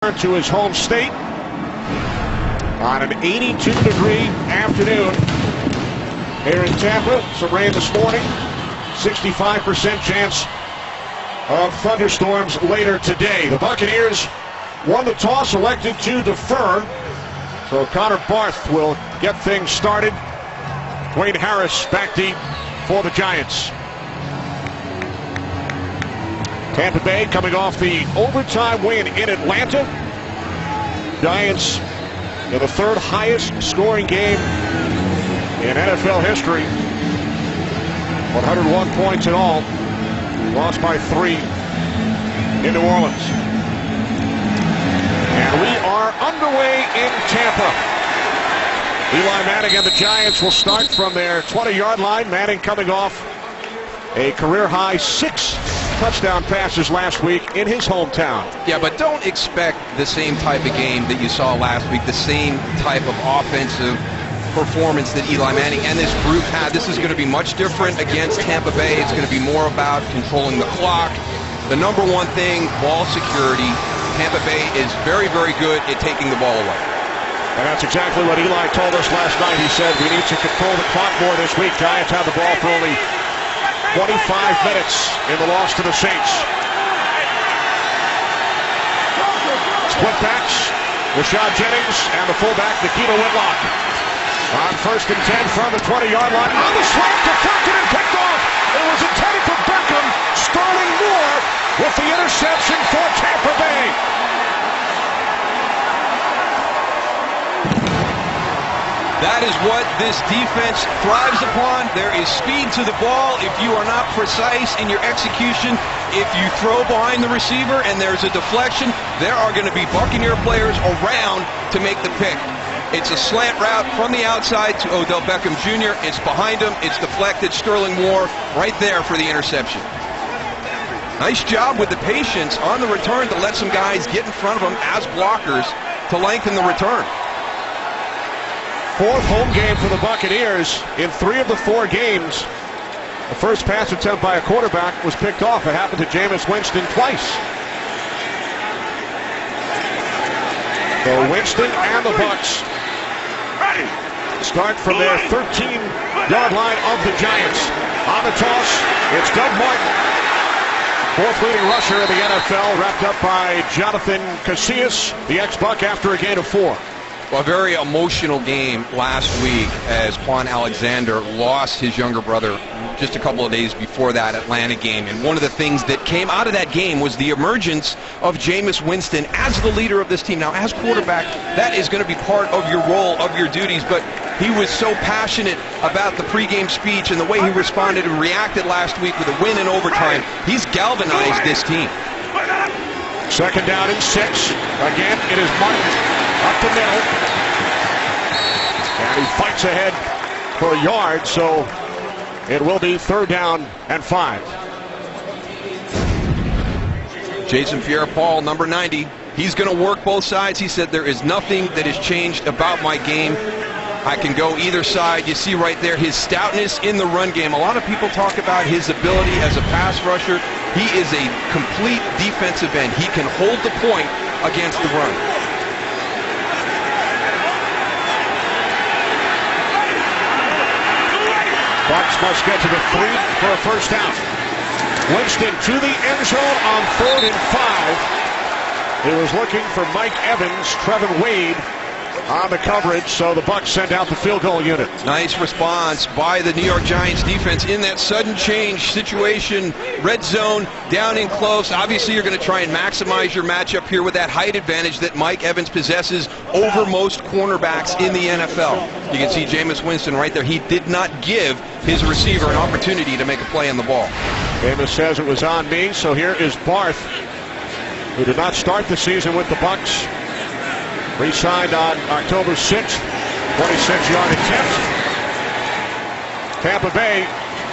To his home state on an 82-degree afternoon here in Tampa. Some rain this morning, 65% chance of thunderstorms later today. The Buccaneers won the toss, elected to defer, so Connor Barth will get things started. Dwayne Harris back deep for the Giants. Tampa Bay coming off the overtime win in Atlanta. Giants in the third highest scoring game in NFL history. 101 points in all. Lost by 3 in New Orleans. And we are underway in Tampa. Eli Manning and the Giants will start from their 20-yard line. Manning coming off a career-high 6 touchdown passes last week in his hometown. Yeah, but don't expect the same type of game that you saw last week, the same type of offensive performance that Eli Manning and this group had. This is going to be much different against Tampa Bay. It's going to be more about controlling the clock. The number one thing, ball security. Tampa Bay is very, very good at taking the ball away. And that's exactly what Eli told us last night. He said, we need to control the clock more this week. Giants have the ball for only 25 minutes in the loss to the Saints. Split backs, Rashad Jennings and the fullback, Nikita Whitlock. On 1st and 10 from the 20-yard line. On the slant, deflected and picked off. It was intended for Beckham. Sterling Moore with the interception for Tampa Bay. That is what this defense thrives upon. There is speed to the ball. If you are not precise in your execution, if you throw behind the receiver and there's a deflection, there are going to be Buccaneer players around to make the pick. It's a slant route from the outside to Odell Beckham Jr. It's behind him. It's deflected. Sterling Moore right there for the interception. Nice job with the patience on the return to let some guys get in front of them as blockers to lengthen the return. 4th home game for the Buccaneers in 3 of the 4 games. The first pass attempt by a quarterback was picked off. It happened to Jameis Winston twice. So Winston and the Bucs start from their 13-yard line of the Giants. On the toss, it's Doug Martin. 4th leading rusher in the NFL, wrapped up by Jonathan Casillas, the ex-Buck, after a gain of 4. Well, a very emotional game last week as Quan Alexander lost his younger brother just a couple of days before that Atlanta game. And one of the things that came out of that game was the emergence of Jameis Winston as the leader of this team. Now, as quarterback, that is going to be part of your role, of your duties, but he was so passionate about the pregame speech and the way he responded and reacted last week with a win in overtime. He's galvanized this team. 2nd down and 6. Again, it is Martin. Up the middle. And he fights ahead for a yard, so it will be 3rd down and 5. Jason Pierre-Paul, number 90. He's going to work both sides. He said, there is nothing that has changed about my game. I can go either side. You see right there his stoutness in the run game. A lot of people talk about his ability as a pass rusher. He is a complete defensive end. He can hold the point against the run. Bucs must get to the 3 for a 1st down. Winston to the end zone on 3rd and 5. He was looking for Mike Evans, Trevin Wade on the coverage, so the Bucs send out the field goal unit. Nice response by the New York Giants defense in that sudden change situation. Red zone, down in close. Obviously, you're going to try and maximize your matchup here with that height advantage that Mike Evans possesses over most cornerbacks in the NFL. You can see Jameis Winston right there. He did not give his receiver an opportunity to make a play on the ball. Jameis says it was on me, so here is Barth, who did not start the season with the Bucs. Re-signed on October 6th, 26-yard attempt. Tampa Bay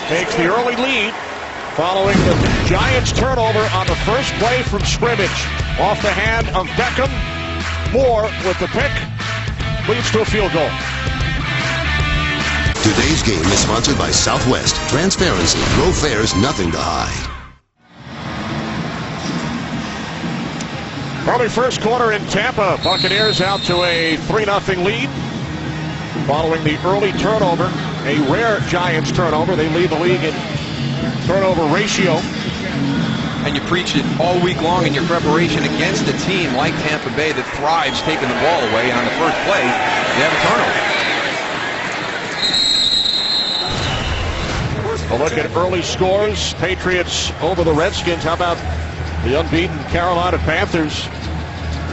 takes the early lead following the Giants' turnover on the first play from scrimmage. Off the hand of Beckham. Moore with the pick leads to a field goal. Today's game is sponsored by Southwest. Transparency, low fares, nothing to hide. Early first quarter in Tampa. Buccaneers out to a 3-0 lead following the early turnover, a rare Giants turnover. They lead the league in turnover ratio. And you preach it all week long in your preparation against a team like Tampa Bay that thrives taking the ball away. And on the first play, you have a turnover. A look at early scores. Patriots over the Redskins. How about the unbeaten Carolina Panthers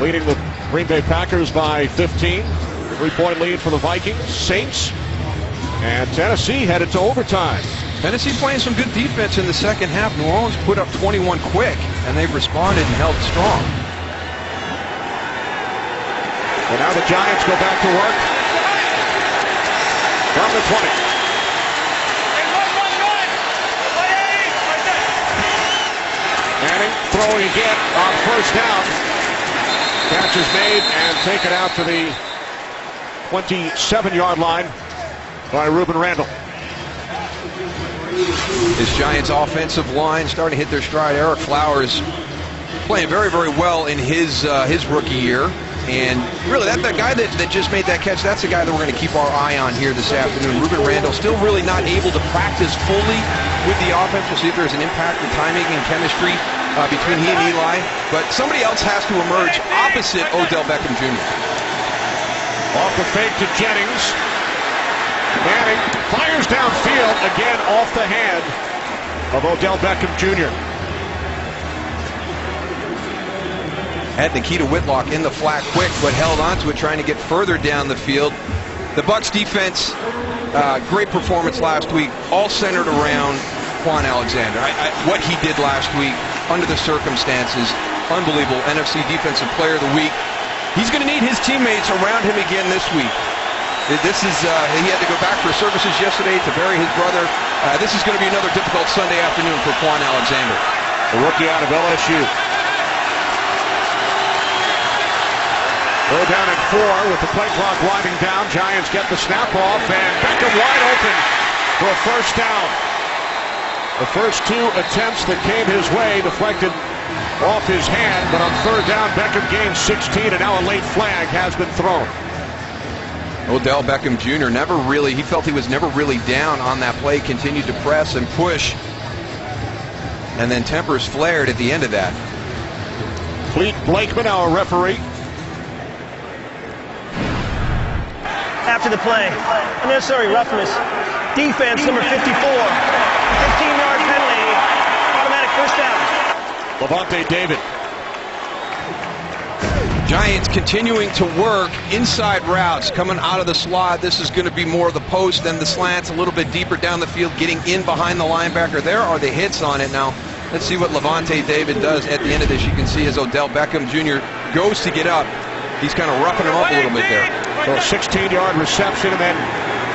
leading the Green Bay Packers by 15. 3-point lead for the Vikings. Saints and Tennessee headed to overtime. Tennessee playing some good defense in the second half. New Orleans put up 21 quick, and they've responded and held strong. And now the Giants go back to work from the 20. Manning throwing again on first down. Catch is made and taken out to the 27-yard line by Ruben Randle. This Giants offensive line starting to hit their stride. Eric Flowers playing very, very well in his rookie year. And really, that guy that just made that catch, that's the guy that we're going to keep our eye on here this afternoon. Ruben Randle still really not able to practice fully with the offense. We'll see if there's an impact in timing and chemistry between he and Eli. But somebody else has to emerge opposite Odell Beckham Jr. Off the fake to Jennings. Manning fires downfield, again off the hand of Odell Beckham Jr. Had Nikita Whitlock in the flat quick, but held onto it, trying to get further down the field. The Bucs defense, great performance last week, all centered around Quan Alexander. What he did last week, under the circumstances, unbelievable. NFC Defensive Player of the Week. He's going to need his teammates around him again this week. This is, he had to go back for services yesterday to bury his brother. This is going to be another difficult Sunday afternoon for Quan Alexander. The rookie out of LSU. They're down at 4 with the play clock winding down. Giants get the snap off, and Beckham wide open for a first down. The first two attempts that came his way deflected off his hand, but on third down, Beckham gains 16, and now a late flag has been thrown. Odell Beckham Jr. he felt he was never really down on that play, continued to press and push, and then tempers flared at the end of that. Clete Blakeman, our referee. After the play, unnecessary roughness. Defense, number 54. 15-yard penalty. Automatic first down. Levante David. Giants continuing to work inside routes, coming out of the slot. This is going to be more of the post than the slants, a little bit deeper down the field, getting in behind the linebacker. There are the hits on it. Now, let's see what Levante David does at the end of this. You can see as Odell Beckham Jr. goes to get up, he's kind of roughing him up a little bit there. So a 16-yard reception and then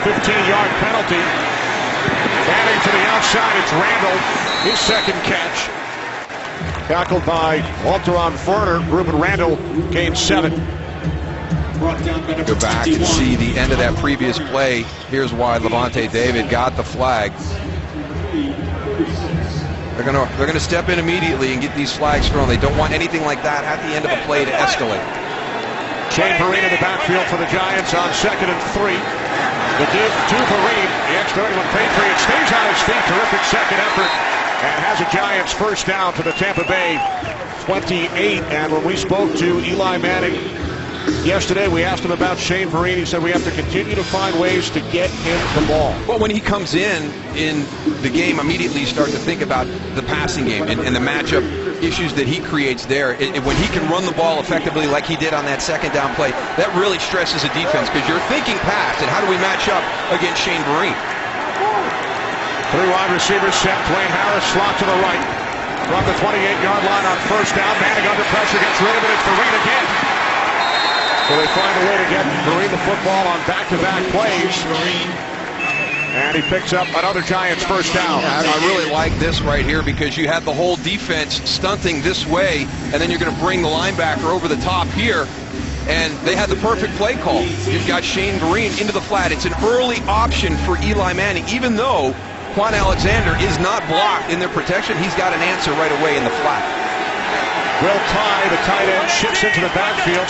15-yard penalty. Manning to the outside, it's Randle, his second catch. Tackled by Walter on Ferner. Ruben Randle gained 7. Go back and see the end of that previous play. Here's why Levante David got the flag. They're gonna step in immediately and get these flags thrown. They don't want anything like that at the end of a play to escalate. Shane Vereen in the backfield for the Giants on 2nd and 3. The give to Vereen. The ex-New England Patriot stays on his feet. Terrific second effort. And has a Giants first down to the Tampa Bay 28. And when we spoke to Eli Manning yesterday, we asked him about Shane Vereen. He said we have to continue to find ways to get him the ball. Well, when he comes in the game, immediately you start to think about the passing game and the matchup issues that he creates there. When he can run the ball effectively like he did on that second down play, that really stresses a defense because you're thinking pass and how do we match up against Shane Vereen? 3 wide receivers set. Dwayne Harris slot to the right. From the 28-yard line on first down. Manning under pressure, gets rid of it. It's Vereen again. So they find a way to get Vereen the football on back-to-back plays. And he picks up another Giants first down. I really like this right here because you have the whole defense stunting this way, and then you're going to bring the linebacker over the top here. And they had the perfect play call. You've got Shane Vereen into the flat. It's an early option for Eli Manning, even though Quan Alexander is not blocked in their protection. He's got an answer right away in the flat. will tie. The tight end shifts into the backfield.